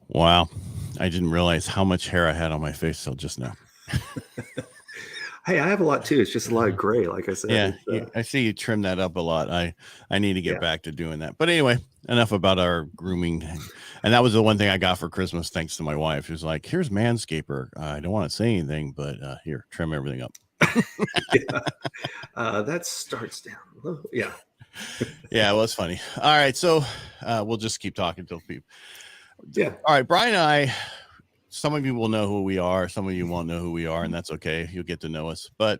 Wow. I didn't realize how much hair I had on my face till just now. Hey, I have a lot too. It's just a lot of gray. Like I said, Yeah, I see you trim that up a lot. I need to get yeah, back to doing that. But anyway, enough about our grooming. And that was the one thing I got for Christmas, thanks to my wife. She was like, "Here's Manscaper. I don't want to say anything, but here, trim everything up." yeah. That starts down low. Yeah, Yeah, well, it's funny. All right, so we'll just keep talking till people. yeah. All right, Brian and I. Some of you will know who we are. Some of you won't know who we are, and that's okay. You'll get to know us. But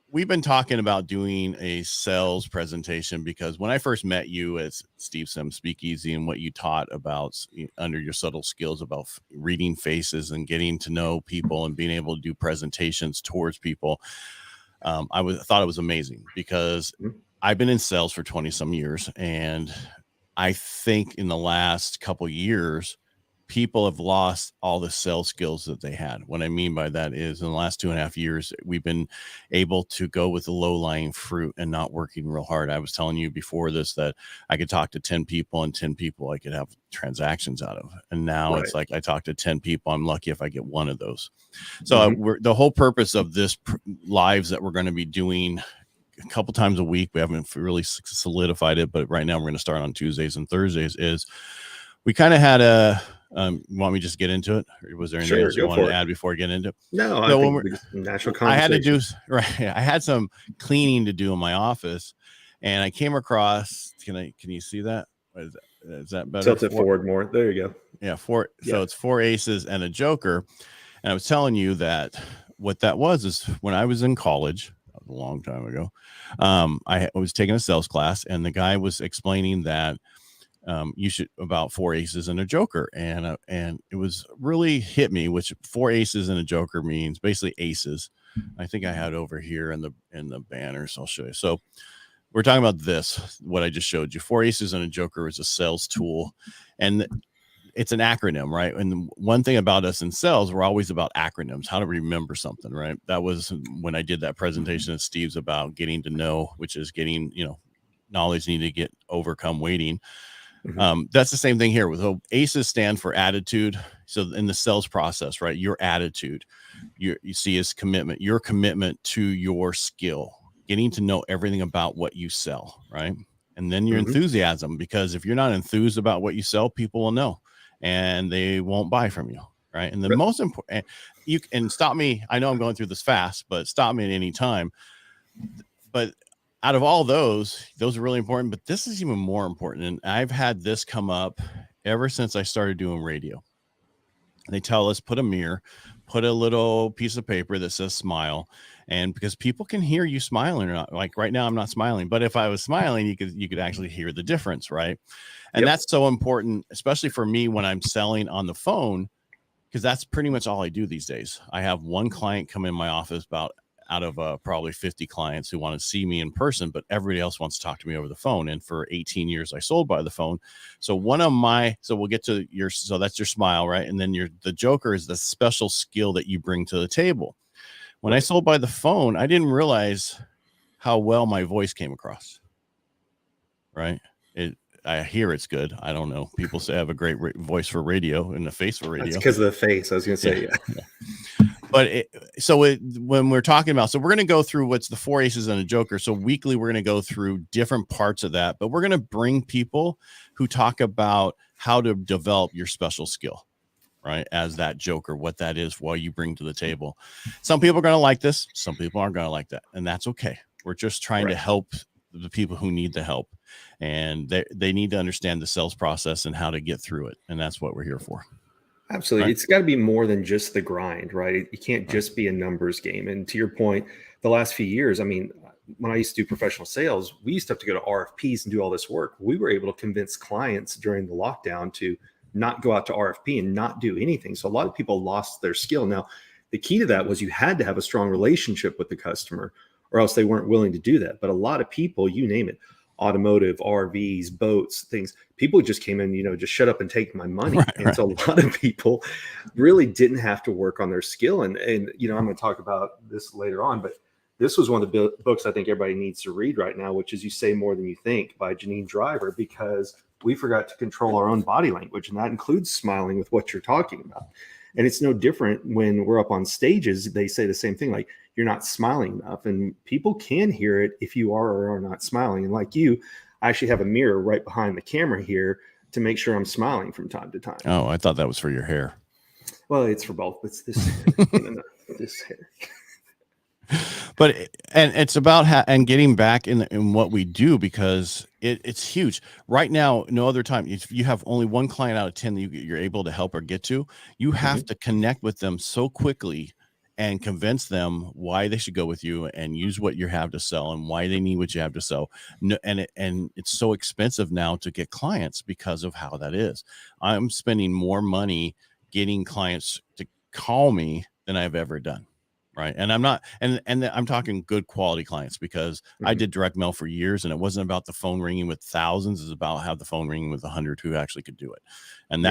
we've been talking about doing a sales presentation because when I first met you at Steve Sims Speakeasy and what you taught about under your subtle skills about reading faces and getting to know people and being able to do presentations towards people, I thought it was amazing because I've been in sales for 20 some years. And I think in the last couple of years, people have lost all the sales skills that they had. What I mean by that is in the last 2.5 years, we've been able to go with the low lying fruit and not working real hard. I was telling you before this that I could talk to 10 people and 10 people I could have transactions out of. And now It's like I talk to 10 people. I'm lucky if I get one of those. So the whole purpose of this lives that we're going to be doing a couple times a week, we haven't really solidified it, but right now we're going to start on Tuesdays and Thursdays, is we kind of had a want me to just get into it? Or was there anything else you wanted to add before I get into it? No, I think natural conversation. I had to do, right. I had some cleaning to do in my office and I came across, can you see that? Is that better? Tilt it forward more. There you go. Yeah. So it's 4 aces and a joker. And I was telling you that what that was is when I was in college, that was a long time ago. I was taking a sales class and the guy was explaining that you should about 4 aces and a joker, and it was really hit me, which 4 aces and a joker means basically aces. I think I had over here in the banners. I'll show you. So we're talking about this, what I just showed you. 4 aces and a joker is a sales tool, and it's an acronym, right? And one thing about us in sales, we're always about acronyms, how to remember something, right? That was when I did that presentation at Steve's about getting to know, which is getting, knowledge needed to get overcome waiting. That's the same thing here. So ACEs stand for attitude. So in the sales process, right, your attitude, you see is commitment, your commitment to your skill, getting to know everything about what you sell, right? And then your enthusiasm, because if you're not enthused about what you sell, people will know and they won't buy from you, right? And the most important, you can stop me. I know I'm going through this fast, but stop me at any time. But out of all those are really important, but this is even more important. And I've had this come up ever since I started doing radio. They tell us, put a mirror, put a little piece of paper that says smile. And because people can hear you smiling or not, like right now, I'm not smiling, but if I was smiling, you could actually hear the difference. Right. And that's so important, especially for me when I'm selling on the phone, because that's pretty much all I do these days. I have one client come in my office out of probably 50 clients who want to see me in person, but everybody else wants to talk to me over the phone. And for 18 years, I sold by the phone. So we'll get to so that's your smile, right? And then the joker is the special skill that you bring to the table. When I sold by the phone, I didn't realize how well my voice came across, right? I hear it's good. I don't know. People say I have a great voice for radio and the face for radio. That's because of the face. I was going to say, yeah. But when we're talking about, so we're going to go through what's the 4 aces and a joker. So weekly, we're going to go through different parts of that, but we're going to bring people who talk about how to develop your special skill, right? As that joker, what that is, what you bring to the table. Some people are going to like this. Some people aren't going to like that. And that's okay. We're just trying to help the people who need the help, and they need to understand the sales process and how to get through it. And that's what we're here for. Absolutely. Right? It's got to be more than just the grind, right? It can't just be a numbers game. And to your point, the last few years, I mean, when I used to do professional sales, we used to have to go to RFPs and do all this work. We were able to convince clients during the lockdown to not go out to RFP and not do anything. So a lot of people lost their skill. Now, the key to that was you had to have a strong relationship with the customer or else they weren't willing to do that. But a lot of people, you name it, automotive, RVs, boats, things, people just came in, just shut up and take my money. So a lot of people really didn't have to work on their skill. And I'm going to talk about this later on, but this was one of the books I think everybody needs to read right now, which is You Say More Than You Think by Janine Driver, because we forgot to control our own body language, and that includes smiling with what you're talking about. And it's no different when we're up on stages. They say the same thing, like, you're not smiling enough, and people can hear it if you are or are not smiling. And like you, I actually have a mirror right behind the camera here to make sure I'm smiling from time to time. Oh, I thought that was for your hair. Well, it's for both. It's this hair. This hair. But and it's about and getting back in what we do, because it's huge right now. No other time, if you have only one client out of 10 that you're able to help or get to, you have to connect with them so quickly and convince them why they should go with you and use what you have to sell and why they need what you have to sell. No, and it's so expensive now to get clients because of how that is. I'm spending more money getting clients to call me than I've ever done. Right. And I'm not, and I'm talking good quality clients, because I did direct mail for years, and it wasn't about the phone ringing with thousands. It's about how the phone ringing with 100 who actually could do it. And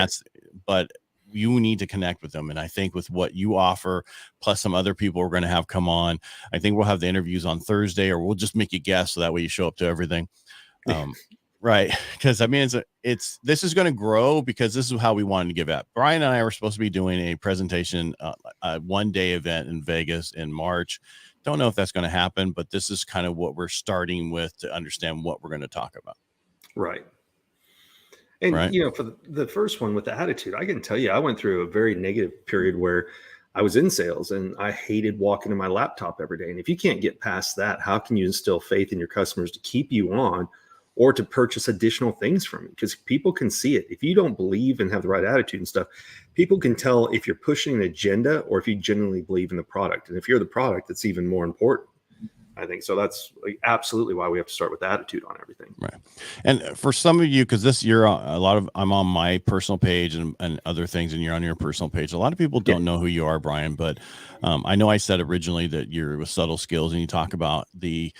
but you need to connect with them. And I think with what you offer, plus some other people we're going to have come on, I think we'll have the interviews on Thursday, or we'll just make you guess, so that way you show up to everything. Right. Because I mean, this is going to grow, because this is how we wanted to give out. Brian and I were supposed to be doing a presentation, a 1-day event in Vegas in March. Don't know if that's going to happen, but this is kind of what we're starting with to understand what we're going to talk about. Right. And, you know, for the first one with the attitude, I can tell you, I went through a very negative period where I was in sales and I hated walking to my laptop every day. And if you can't get past that, how can you instill faith in your customers to keep you on, or to purchase additional things from you? Because people can see it. If you don't believe and have the right attitude and stuff, people can tell if you're pushing an agenda or if you genuinely believe in the product. And if you're the product, it's even more important, I think. So that's absolutely why we have to start with attitude on everything. Right. And for some of you, because this year, I'm on my personal page and other things, and you're on your personal page. A lot of people don't know who you are, Brian, but I know I said originally that you're with Subtle Skills, and you talk about the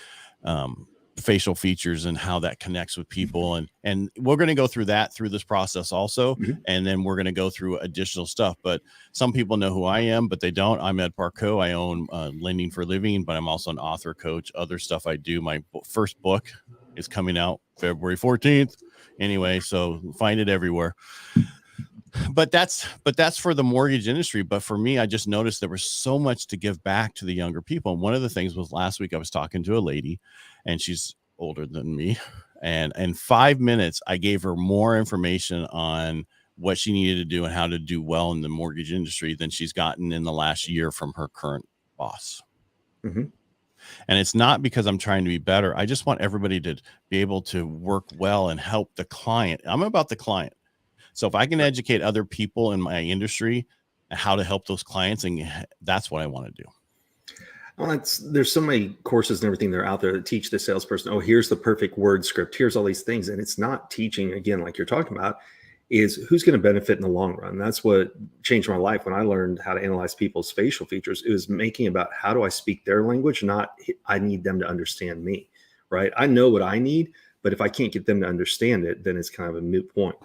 facial features and how that connects with people, and we're going to go through that through this process also, and then we're going to go through additional stuff. But some people know who I am, but they don't. I'm Ed Parcaut. I own Lending for a Living, but I'm also an author, coach, other stuff I do. My first book is coming out February 14th anyway, so find it everywhere. But that's for the mortgage industry. But for me, I just noticed there was so much to give back to the younger people. And one of the things was, last week I was talking to a lady, and she's older than me. And in 5 minutes, I gave her more information on what she needed to do and how to do well in the mortgage industry than she's gotten in the last year from her current boss. And it's not because I'm trying to be better. I just want everybody to be able to work well and help the client. I'm about the client. So if I can educate other people in my industry how to help those clients, and that's what I want to do. Well, there's so many courses and everything that are out there that teach the salesperson, oh, here's the perfect word script, here's all these things. And it's not teaching, again, like you're talking about, is who's going to benefit in the long run. That's what changed my life when I learned how to analyze people's facial features. It was making about how do I speak their language, not I need them to understand me, right? I know what I need, but if I can't get them to understand it, then it's kind of a moot point.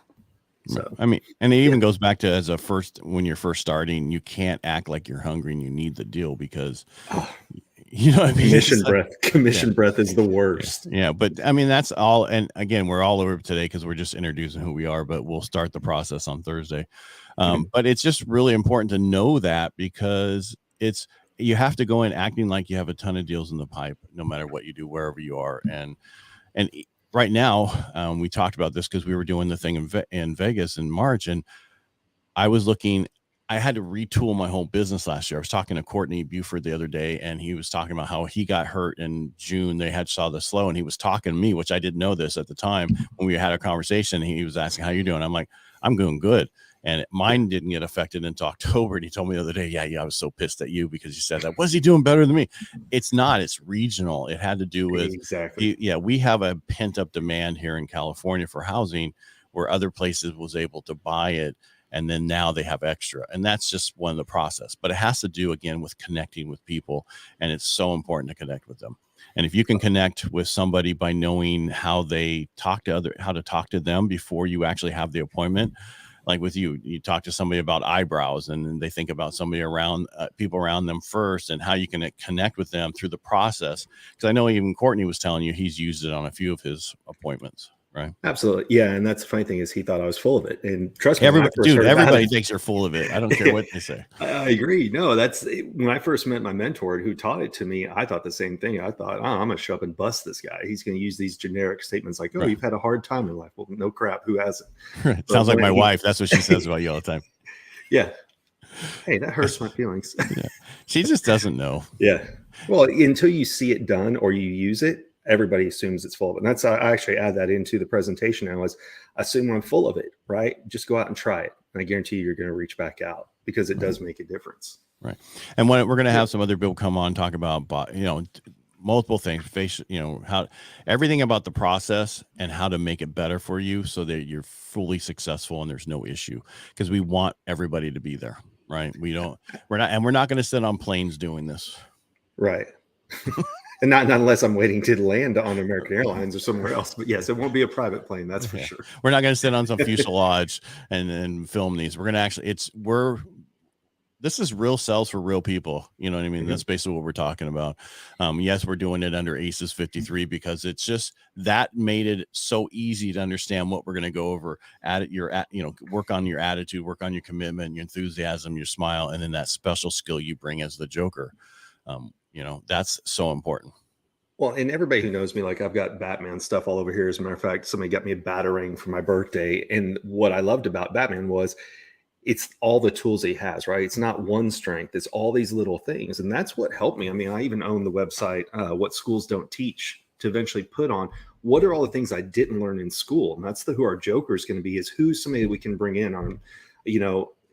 So, I mean, and it even goes back to when you're first starting, you can't act like you're hungry and you need the deal, because you know what I mean? Commission breath is the worst. Yeah. But I mean, that's all. And again, we're all over today because we're just introducing who we are, but we'll start the process on Thursday. But it's just really important to know that, because you have to go in acting like you have a ton of deals in the pipe, no matter what you do, wherever you are. And right now, we talked about this because we were doing the thing in Vegas in March, and I had to retool my whole business last year. I was talking to Courtney Buford the other day, and he was talking about how he got hurt in June. They saw the slow, and he was talking to me, which I didn't know this at the time when we had a conversation. He was asking, how you doing? I'm like, I'm doing good. And mine didn't get affected until October. And he told me the other day, yeah, I was so pissed at you because you said that. Was he doing better than me? It's not. It's regional. It had to do with we have a pent up demand here in California for housing, where other places was able to buy it, and then now they have extra. And that's just one of the process. But it has to do, again, with connecting with people, and it's so important to connect with them. And if you can connect with somebody by knowing how to talk to them before you actually have the appointment. Like with you talk to somebody about eyebrows, and then they think about somebody around people around them first, and how you can connect with them through the process. Because I know even Courtney was telling you he's used it on a few of his appointments, right? Absolutely. Yeah. And that's the funny thing is he thought I was full of it. And trust me, when I Everybody, first heard about everybody it, thinks you're full of it. I don't care what they say. I agree. No, that's when I first met my mentor who taught it to me. I thought the same thing. I thought, oh, I'm going to show up and bust this guy. He's going to use these generic statements like, oh, Right. you've had a hard time in life. Well, no crap. Who hasn't? Right. Sounds like my wife. That's what she says about you all the time. Yeah. Hey, that hurts my feelings. Yeah. She just doesn't know. Yeah. Well, until you see it done or you use it, everybody assumes it's full of it. And that's, I actually add that into the presentation now is assume I'm full of it, right? Just go out and try it. And I guarantee you're going to reach back out because it does make a difference. Right. And when we're going to have some other people come on, talk about, multiple things, how everything about the process and how to make it better for you so that you're fully successful and there's no issue, because we want everybody to be there. Right. We're not going to sit on planes doing this. Right. And not unless I'm waiting to land on American Airlines or somewhere else. But yes, it won't be a private plane. That's for sure. We're not going to sit on some fuselage and film these. We're going to actually, this is real sales for real people. You know what I mean? Mm-hmm. That's basically what we're talking about. Yes, we're doing it under Aces53 because it's just that made it so easy to understand what we're going to go over. Work on your attitude, work on your commitment, your enthusiasm, your smile, and then that special skill you bring as the Joker. That's so important. Well, and everybody who knows me, like I've got Batman stuff all over here. As a matter of fact, somebody got me a Batarang for my birthday. And what I loved about Batman was it's all the tools he has, right? It's not one strength. It's all these little things. And that's what helped me. I mean, I even own the website, What Schools Don't Teach, to eventually put on what are all the things I didn't learn in school. And that's who our Joker is going to be, is who's somebody that we can bring in on,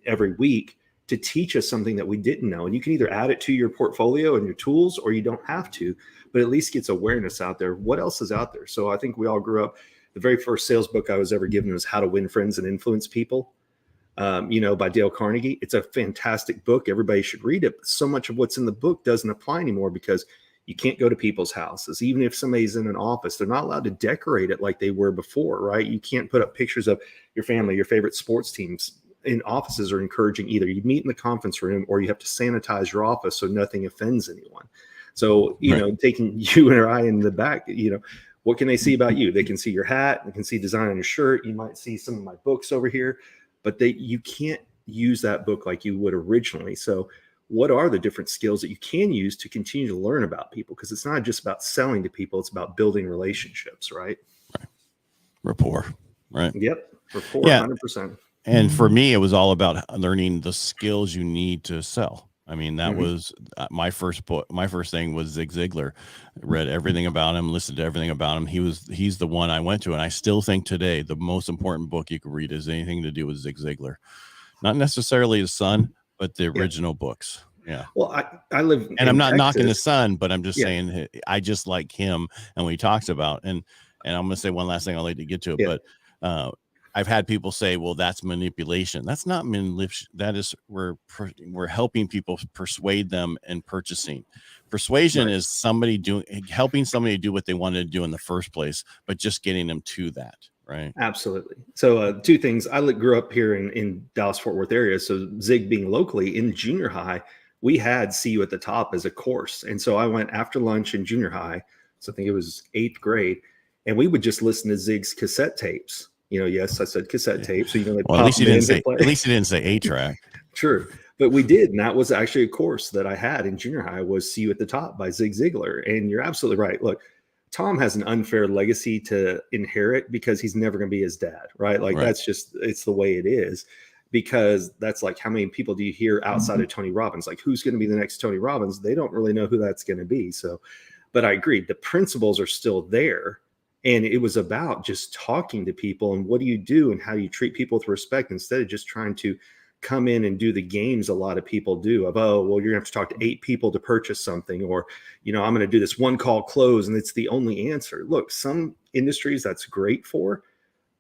every week to teach us something that we didn't know. And you can either add it to your portfolio and your tools, or you don't have to, but at least gets awareness out there. What else is out there? So I think we all grew up. The very first sales book I was ever given was How to Win Friends and Influence People, by Dale Carnegie. It's a fantastic book. Everybody should read it. But so much of what's in the book doesn't apply anymore because you can't go to people's houses. Even if somebody's in an office, they're not allowed to decorate it like they were before, right? You can't put up pictures of your family, your favorite sports teams. In offices are encouraging either you meet in the conference room or you have to sanitize your office so nothing offends anyone. So, taking you and I in the back, what can they see about you? They can see your hat, they can see design on your shirt. You might see some of my books over here, but you can't use that book like you would originally. So what are the different skills that you can use to continue to learn about people? Because it's not just about selling to people, it's about building relationships, right? Rapport, right? Yep. Rapport, yeah. 100%. And for me, it was all about learning the skills you need to sell. I mean, that was my first book. My first thing was Zig Ziglar. Read everything about him, listened to everything about him. He's the one I went to. And I still think today, the most important book you can read is anything to do with Zig Ziglar. Not necessarily his son, but the original books. Yeah. Well, I live and I'm not knocking the son, but I'm just saying I just like him and what he talks about. And I'm going to say one last thing. I'll let you get to it, but I've had people say, well, that's manipulation. That's not manipulation. That is, we're helping people persuade them in purchasing. Persuasion is helping somebody do what they wanted to do in the first place, but just getting them to that. Right. Absolutely. So two things. I grew up here in Dallas, Fort Worth area. So Zig being locally in junior high, we had See You at the Top as a course. And so I went after lunch in junior high. So I think it was 8th grade. And we would just listen to Zig's cassette tapes. Yes, I said cassette tape. So, at least you didn't say 8-track. True. But we did. And that was actually a course that I had in junior high was See You at the Top by Zig Ziglar. And you're absolutely right. Look, Tom has an unfair legacy to inherit because he's never going to be his dad, right? That's just, it's the way it is, because that's like, how many people do you hear outside of Tony Robbins? Like, who's going to be the next Tony Robbins? They don't really know who that's going to be. So, but I agree. The principles are still there. And it was about just talking to people and what do you do and how do you treat people with respect instead of just trying to come in and do the games a lot of people do of, oh, well, you're gonna have to talk to 8 people to purchase something, or, I'm going to do this one call close and it's the only answer. Look, some industries that's great for,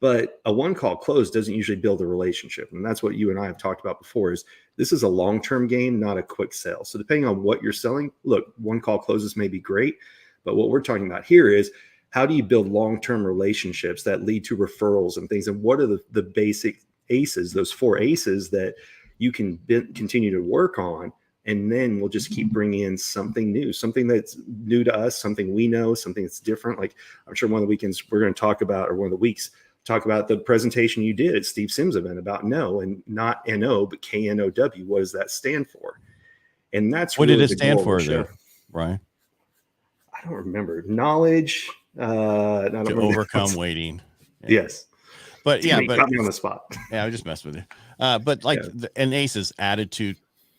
but a one call close doesn't usually build a relationship. And that's what you and I have talked about before is this is a long-term game, not a quick sale. So depending on what you're selling, look, one call closes may be great, but what we're talking about here is how do you build long-term relationships that lead to referrals and things? And what are the basic aces, those 4 aces that you can continue to work on And then we'll just keep bringing in something new, something that's new to us, something we know, something that's different. Like I'm sure one of the weekends we're going to talk about, or one of the weeks, talk about the presentation you did at Steve Sims event about no, and not NO, but KNOW. What does that stand for? And that's what really did it the stand goal for of the there, show. Brian? I don't remember. Knowledge. I don't To remember overcome waiting. Yeah. Yes. But yeah, but got me on the spot. Yeah, I just messed with you. But like an ACE's attitude,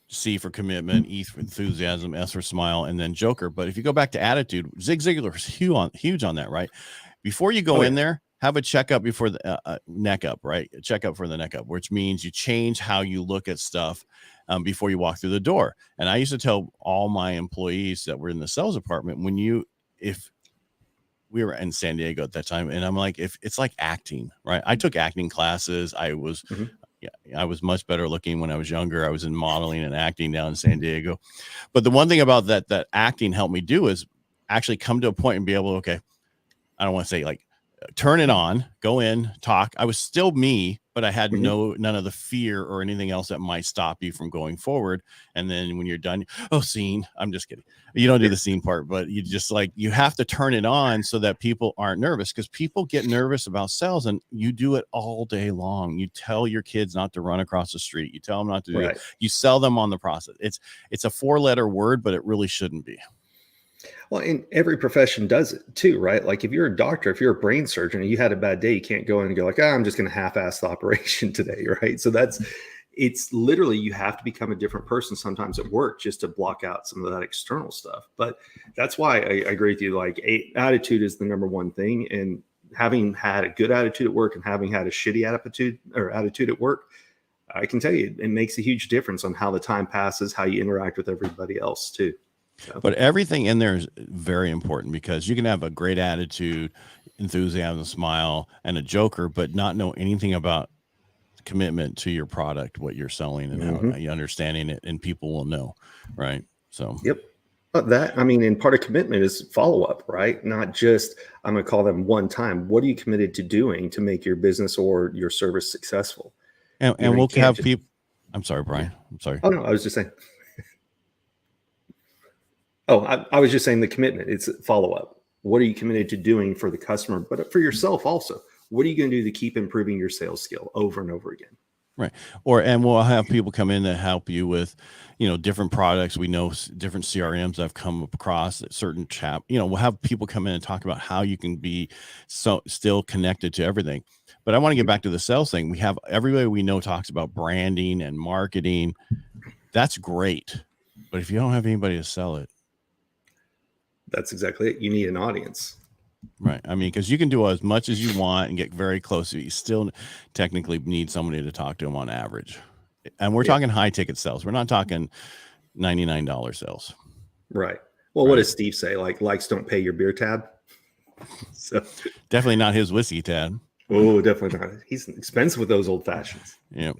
C for commitment, E for enthusiasm, S for smile, and then Joker. But if you go back to attitude, Zig Ziglar is huge on that, right? Before you go in there, have a checkup before the neck up, right? A checkup for the neck up, which means you change how you look at stuff before you walk through the door. And I used to tell all my employees that were in the sales department, if we were in San Diego at that time, and I'm like, if it's like acting, right? I took acting classes. I was much better looking when I was younger. I was in modeling and acting down in San Diego. But the one thing about that acting helped me do is actually come to a point and be able to, okay, I don't want to say like turn it on, go in, talk. I was still me, but I had none of the fear or anything else that might stop you from going forward. And then when you're done, scene. I'm just kidding. You don't do the scene part, but you just you have to turn it on so that people aren't nervous, because people get nervous about sales, and you do it all day long. You tell your kids not to run across the street. You tell them not to do it. You sell them on the process. It's a 4-letter word, but it really shouldn't be. Well, and every profession does it too, right? Like if you're a doctor, if you're a brain surgeon and you had a bad day, you can't go in and go like, I'm just going to half-ass the operation today, right? So it's literally, you have to become a different person sometimes at work just to block out some of that external stuff. But that's why I agree with you. Like attitude is the number one thing. And having had a good attitude at work and having had a shitty attitude at work, I can tell you, it makes a huge difference on how the time passes, how you interact with everybody else too. So. But everything in there is very important, because you can have a great attitude, enthusiasm, smile, and a Joker, but not know anything about commitment to your product, what you're selling, and how you're understanding it, and people will know, right? So But and part of commitment is follow-up, right? Not just, I'm going to call them one time. What are you committed to doing to make your business or your service successful? And we'll have people. I'm sorry, Brian. I'm sorry. Oh no, I was just saying. I was just saying the commitment. It's follow-up. What are you committed to doing for the customer, but for yourself also? What are you going to do to keep improving your sales skill over and over again? Right. And we'll have people come in to help you with, different products. We know different CRMs I've come across at certain we'll have people come in and talk about how you can be still connected to everything. But I want to get back to the sales thing. We have everybody we know talks about branding and marketing. That's great. But if you don't have anybody to sell it. That's exactly it. You need an audience. Right. I mean, because you can do as much as you want and get very close. You still technically need somebody to talk to them on average. And we're talking high ticket sales. We're not talking $99 sales. Right. Well, what does Steve say? Likes don't pay your beer tab. So definitely not his whiskey tab. Oh, definitely not. He's expensive with those old fashions. Yeah.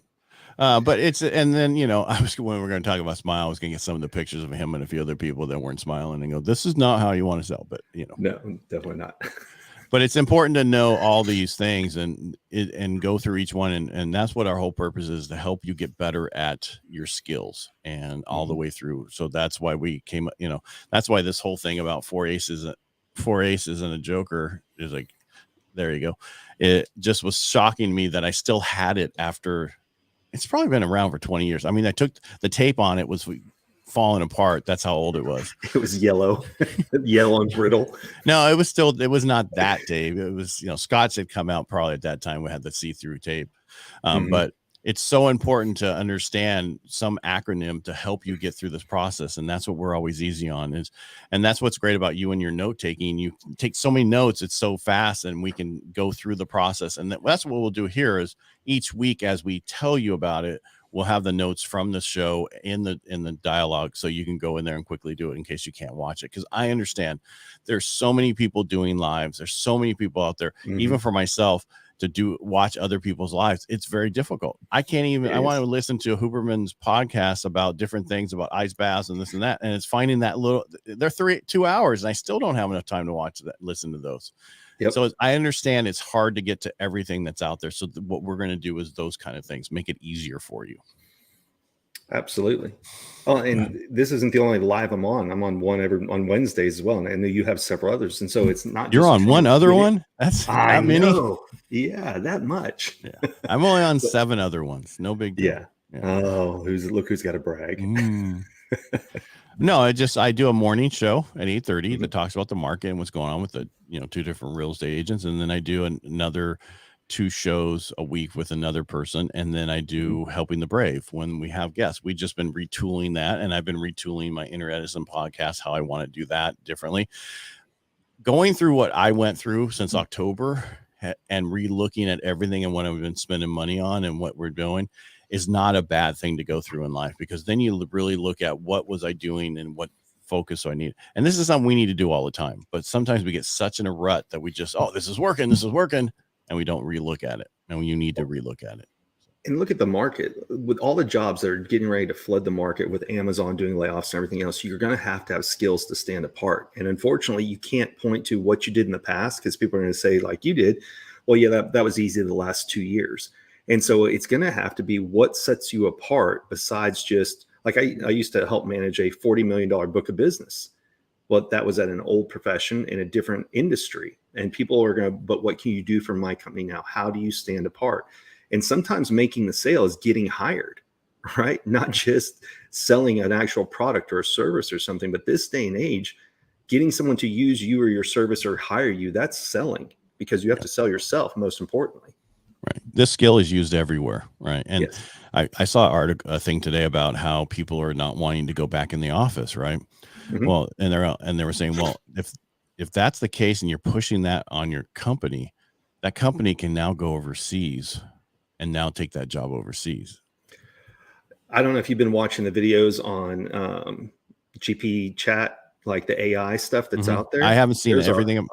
But and then, when we're going to talk about smile, I was going to get some of the pictures of him and a few other people that weren't smiling and go, this is not how you want to sell, but no, definitely not. But it's important to know all these things and go through each one. And that's what our whole purpose is, to help you get better at your skills and all the way through. So that's why we came, that's why this whole thing about 4 aces and a Joker is like, there you go. It just was shocking me that I still had it after. It's probably been around for 20 years. I mean, I took the tape on it, was falling apart. That's how old it was. It was yellow and brittle. No, it was not that tape. It was, Scotch had come out probably at that time. We had the see-through tape. But it's so important to understand some acronym to help you get through this process. And that's what we're always easy on and that's what's great about you and your note taking. You take so many notes. It's so fast, and we can go through the process. And that's what we'll do here is each week, as we tell you about it, we'll have the notes from the show in the dialogue, so you can go in there and quickly do it in case you can't watch it. Because I understand there's so many people doing lives. There's so many people out there, even for myself, to watch other people's lives. It's very difficult. I can't even, I want to listen to Huberman's podcast about different things about ice baths and this and that. And it's finding that they're 2 hours, and I still don't have enough time to watch that, listen to those. So I understand it's hard to get to everything that's out there. So what we're going to do is those kind of things, make it easier for you. Absolutely. Oh, and this isn't the only live I'm on. I'm on one on Wednesdays as well, and I know you have several others. And so it's not You're just on one other one? That's I that many? know. Yeah, that much. Yeah. I'm only on But, 7 other ones. No big deal. yeah. Oh, look who's got to brag. No, I do a morning show at 8:30 that talks about the market and what's going on with the 2 different real estate agents, and then I do another 2 shows a week with another person, and then I do Helping the Brave when we have guests. We've just been retooling that, and I've been retooling my Inner Edison podcast, how I want to do that differently. Going through what I went through since October and re-looking at everything and what I've been spending money on and what we're doing is not a bad thing to go through in life, because then you really look at what was I doing and what focus do I need. And this is something we need to do all the time, but sometimes we get such in a rut that we just, this is working, and we don't relook at it. And you need to relook at it. And look at the market with all the jobs that are getting ready to flood the market with Amazon doing layoffs and everything else. You're going to have skills to stand apart. And unfortunately, you can't point to what you did in the past, because people are going to say, like you did, well, yeah, that was easy the last 2 years. And so it's going to have to be what sets you apart besides just like I used to help manage a $40 million book of business. Well, that was at an old profession in a different industry. And people are going to, but what can you do for my company now? How do you stand apart? And sometimes making the sale is getting hired, right? Not just selling an actual product or a service or something, but this day and age, getting someone to use you or your service or hire you, that's selling, because you have to sell yourself, most importantly. Right. This skill is used everywhere. Right. And yes. I saw a thing today about how people are not wanting to go back in the office. Right. Well, and they were saying, well, if that's the case and you're pushing that on your company, that company can now go overseas and now take that job overseas. I don't know if you've been watching the videos on GP chat, like the AI stuff that's out there. I haven't seen everything.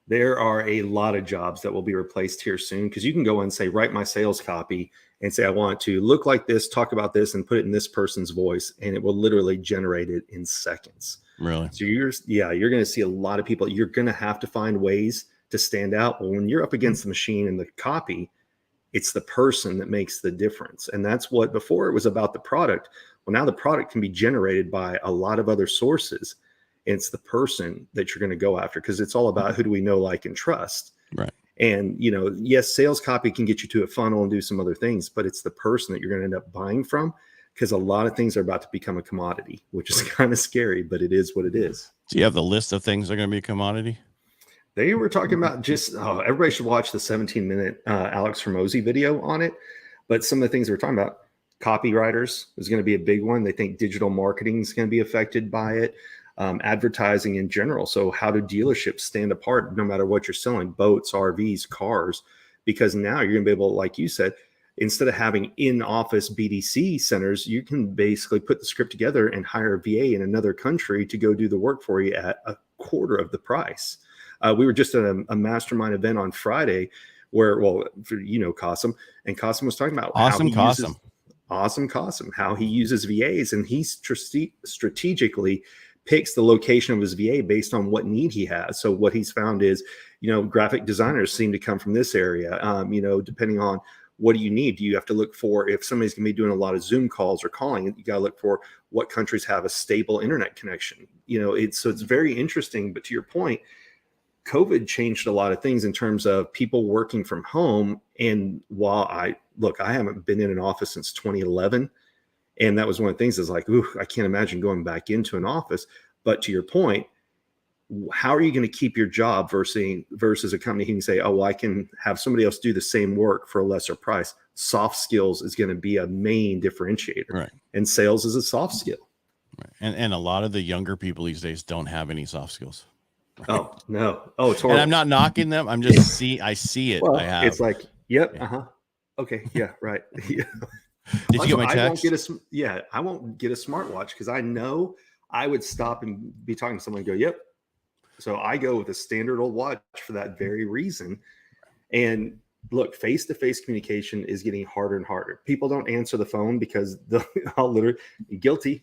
There are a lot of jobs that will be replaced here soon, because you can go and say, write my sales copy and say, I want it to look like this, talk about this, and put it in this person's voice, and it will literally generate it in seconds. Really? So you're going to see a lot of people. You're going to have to find ways to stand out. Well, when you're up against the machine and the copy, it's the person that makes the difference. And that's what, before it was about the product. Well, now the product can be generated by a lot of other sources. It's the person that you're going to go after, because it's all about who do we know, like, and trust. Right. And, yes, sales copy can get you to a funnel and do some other things, but it's the person that you're going to end up buying from, because a lot of things are about to become a commodity, which is kind of scary, but it is what it is. Do you have the list of things that are going to be a commodity? They were talking about just, everybody should watch the 17-minute Alex Hormozy video on it. But some of the things they were talking about, copywriters is going to be a big one. They think digital marketing is going to be affected by it. Advertising in general. So how do dealerships stand apart no matter what you're selling, boats, RVs, cars? Because now you're going to be able, like you said, instead of having in-office BDC centers, you can basically put the script together and hire a VA in another country to go do the work for you at a quarter of the price. We were just at a mastermind event on Friday where, Qasim, and Qasim was talking about how he uses VAs, and he strategically picks the location of his VA based on what need he has. So what he's found is, graphic designers seem to come from this area. Depending on what do you need, do you have to look for, if somebody's going to be doing a lot of Zoom calls or calling, you got to look for what countries have a stable internet connection. It's very interesting. But to your point, COVID changed a lot of things in terms of people working from home. And while I haven't been in an office since 2011. And that was one of the things is like, I can't imagine going back into an office. But to your point, how are you going to keep your job versus a company who can say, I can have somebody else do the same work for a lesser price? Soft skills is going to be a main differentiator. Right. And sales is a soft skill. Right. And a lot of the younger people these days don't have any soft skills. Right? Oh, no. Oh, it's horrible. And I'm not knocking them. I'm just I see it. Well, I have. It's like, yep. Yeah. Okay. Yeah. Right. Yeah. Did you get my text? I won't get a smartwatch, because I know I would stop and be talking to someone and go, yep. So I go with a standard old watch for that very reason. And look, face-to-face communication is getting harder and harder. People don't answer the phone because I'll literally guilty,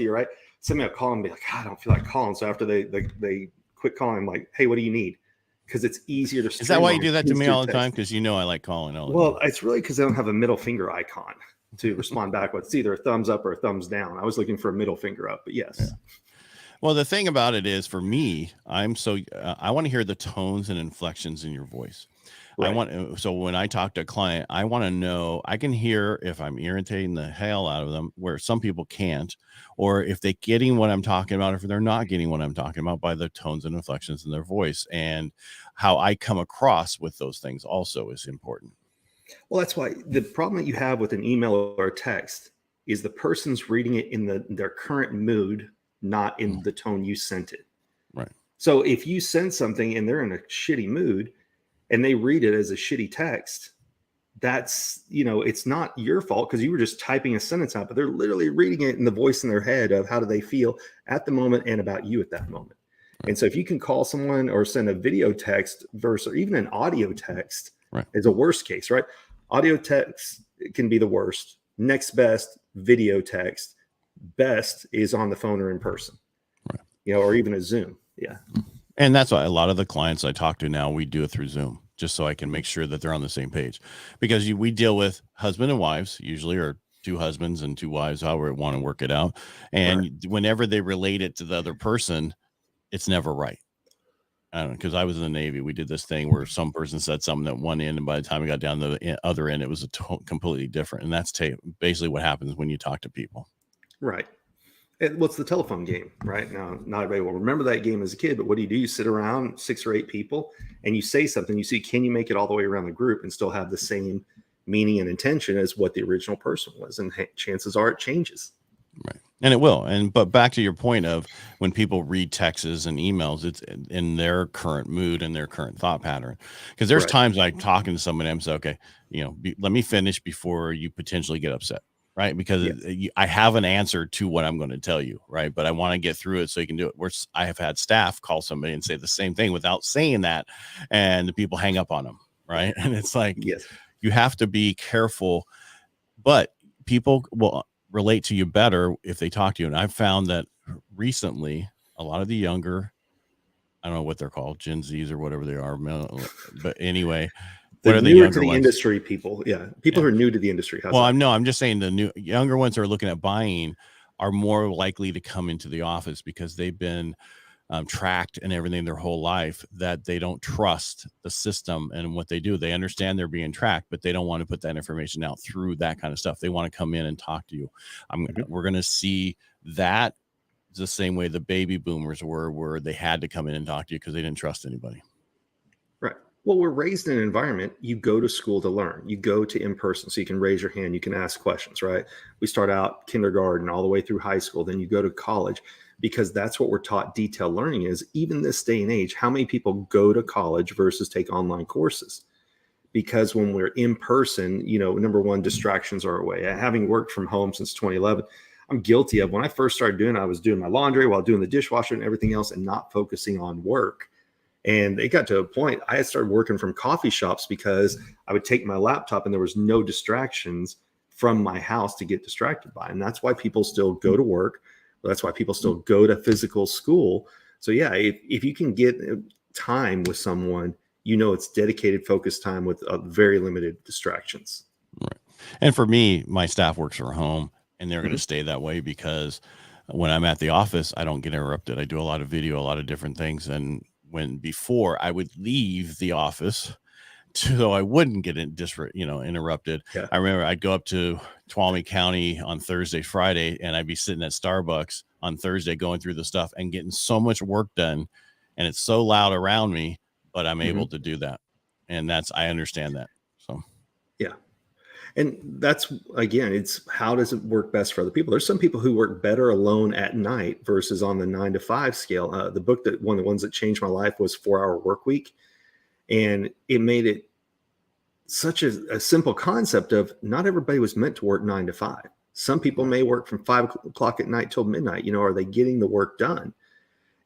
right? Somebody will call and be like, I don't feel like calling. So after they quit calling, I'm like, hey, what do you need? because it's easier to. Is that why you do that to me all the time? Because I like calling all the time. Well, it's really because they don't have a middle finger icon to respond back with. It's either a thumbs up or a thumbs down. I was looking for a middle finger up, but yes. Yeah. Well, the thing about it is, for me, I want to hear the tones and inflections in your voice. Right. So when I talk to a client, I want to know, I can hear if I'm irritating the hell out of them, where some people can't, or if they're getting what I'm talking about, if they're not getting what I'm talking about, by the tones and inflections in their voice. And how I come across with those things also is important. Well, that's why the problem that you have with an email or a text is the person's reading it in their current mood, not in the tone you sent it. Right. So if you send something and they're in a shitty mood and they read it as a shitty text, that's, it's not your fault because you were just typing a sentence out, but they're literally reading it in the voice in their head of how do they feel at the moment and about you at that moment. Right. And so if you can call someone or send a video text versus, or even an audio text, right, is a worst case, right? Audio text can be the worst. Next best, video text. Best is on the phone or in person, right? Or even a Zoom. Yeah. And that's why a lot of the clients I talk to now, we do it through Zoom, just so I can make sure that they're on the same page, because we deal with husband and wives usually, or two husbands and two wives, however we want to work it out. And right, whenever they relate it to the other person, it's never right. I don't know, because I was in the Navy. We did this thing where some person said something at one end, and by the time we got down to the other end, it was completely different. And that's basically what happens when you talk to people. Right. What's the telephone game, right? Now, not everybody will remember that game as a kid, but what do? You sit around 6 or 8 people and you say something, you see, can you make it all the way around the group and still have the same meaning and intention as what the original person was? And chances are it changes. Right. And it will. But back to your point of when people read texts and emails, it's in their current mood and their current thought pattern. Because there's times I'm talking to somebody, I'm saying, okay, let me finish before you potentially get upset. Right. Because I have an answer to what I'm going to tell you. Right. But I want to get through it so you can do it. I have had staff call somebody and say the same thing without saying that, and the people hang up on them. Right. And it's like, yes, you have to be careful, but people will relate to you better if they talk to you. And I've found that recently, a lot of the younger, I don't know what they're called, Gen Zs or whatever they are, but anyway, what are the younger to the industry people? Yeah. People who are new to the industry. I'm just saying the younger ones who are looking at buying are more likely to come into the office because they've been tracked and everything their whole life, that they don't trust the system and what they do. They understand they're being tracked, but they don't want to put that information out through that kind of stuff. They want to come in and talk to you. We're going to see that the same way the baby boomers were, where they had to come in and talk to you because they didn't trust anybody. Right. Well, we're raised in an environment. You go to school to learn. You go to in person, so you can raise your hand. You can ask questions, right? We start out kindergarten all the way through high school. Then you go to college, because that's what we're taught. Detailed learning is. Even this day and age, how many people go to college versus take online courses? Because when we're in person, number one, distractions are away. Having worked from home since 2011, I'm guilty of, when I first started doing it, I was doing my laundry while doing the dishwasher and everything else and not focusing on work. And it got to a point I had started working from coffee shops because I would take my laptop and there was no distractions from my house to get distracted by. And that's why people still go to work. That's why people still go to physical school. So yeah, if you can get time with someone, it's dedicated, focused time with very limited distractions. Right. And for me, my staff works from home, and they're going to stay that way because when I'm at the office, I don't get interrupted. I do a lot of video, a lot of different things. And before I would leave the office so I wouldn't get interrupted. Yeah. I remember I'd go up to Tuolumne County on Thursday, Friday, and I'd be sitting at Starbucks on Thursday going through the stuff and getting so much work done. And it's so loud around me, but I'm able to do that. And I understand that. So, yeah. And that's, again, it's how does it work best for other people? There's some people who work better alone at night versus on the 9 to 5 scale. The book one of the ones that changed my life was 4-Hour Workweek. And it made it such a simple concept of not everybody was meant to work 9 to 5. Some people may work from 5 o'clock at night till midnight. Are they getting the work done?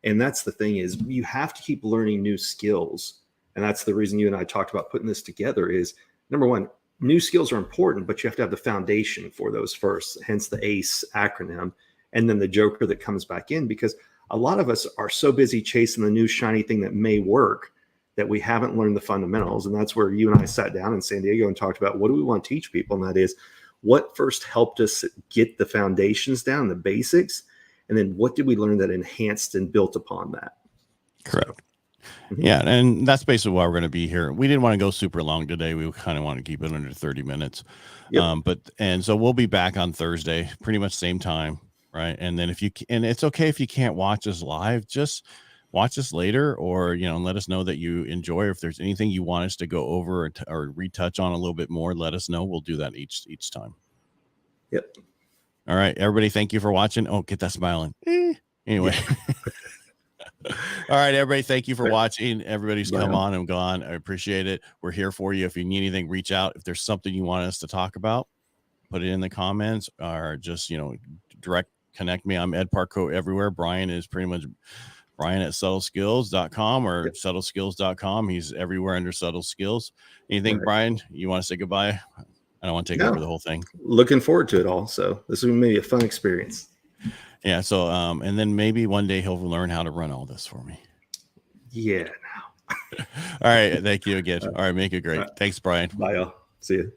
And that's the thing, is you have to keep learning new skills. And that's the reason you and I talked about putting this together is, number one, new skills are important, but you have to have the foundation for those first, hence the ACE acronym. And then the joker that comes back in, because a lot of us are so busy chasing the new shiny thing that may work that we haven't learned the fundamentals. And that's where you and I sat down in San Diego and talked about what do we want to teach people? And that is what first helped us get the foundations down, the basics, and then what did we learn that enhanced and built upon that? Correct. Yeah, and that's basically why we're going to be here. We didn't want to go super long today. We kind of want to keep it under 30 minutes. Yep. And so we'll be back on Thursday, pretty much same time, right? And then and it's okay if you can't watch us live, just watch us later, or let us know that you enjoy. Or if there's anything you want us to go over or retouch on a little bit more, let us know. We'll do that each time. Yep. All right, everybody, thank you for watching. Oh, get that smiling. Anyway. Yeah. All right, everybody, thank you for watching. Everybody's come on and gone. I appreciate it. We're here for you. If you need anything, reach out. If there's something you want us to talk about, put it in the comments, or just direct connect me. I'm Ed Parcaut everywhere. Brian is pretty much Brian at subtleskills.com or subtleskills.com. He's everywhere under Subtle Skills. Anything, Brian, you want to say goodbye? I don't want to take over the whole thing. Looking forward to it all. So this will be a fun experience. Yeah. So, and then maybe one day he'll learn how to run all this for me. Yeah. All right. Thank you again. All right. Make it great. Thanks, Brian. Bye, y'all. See you.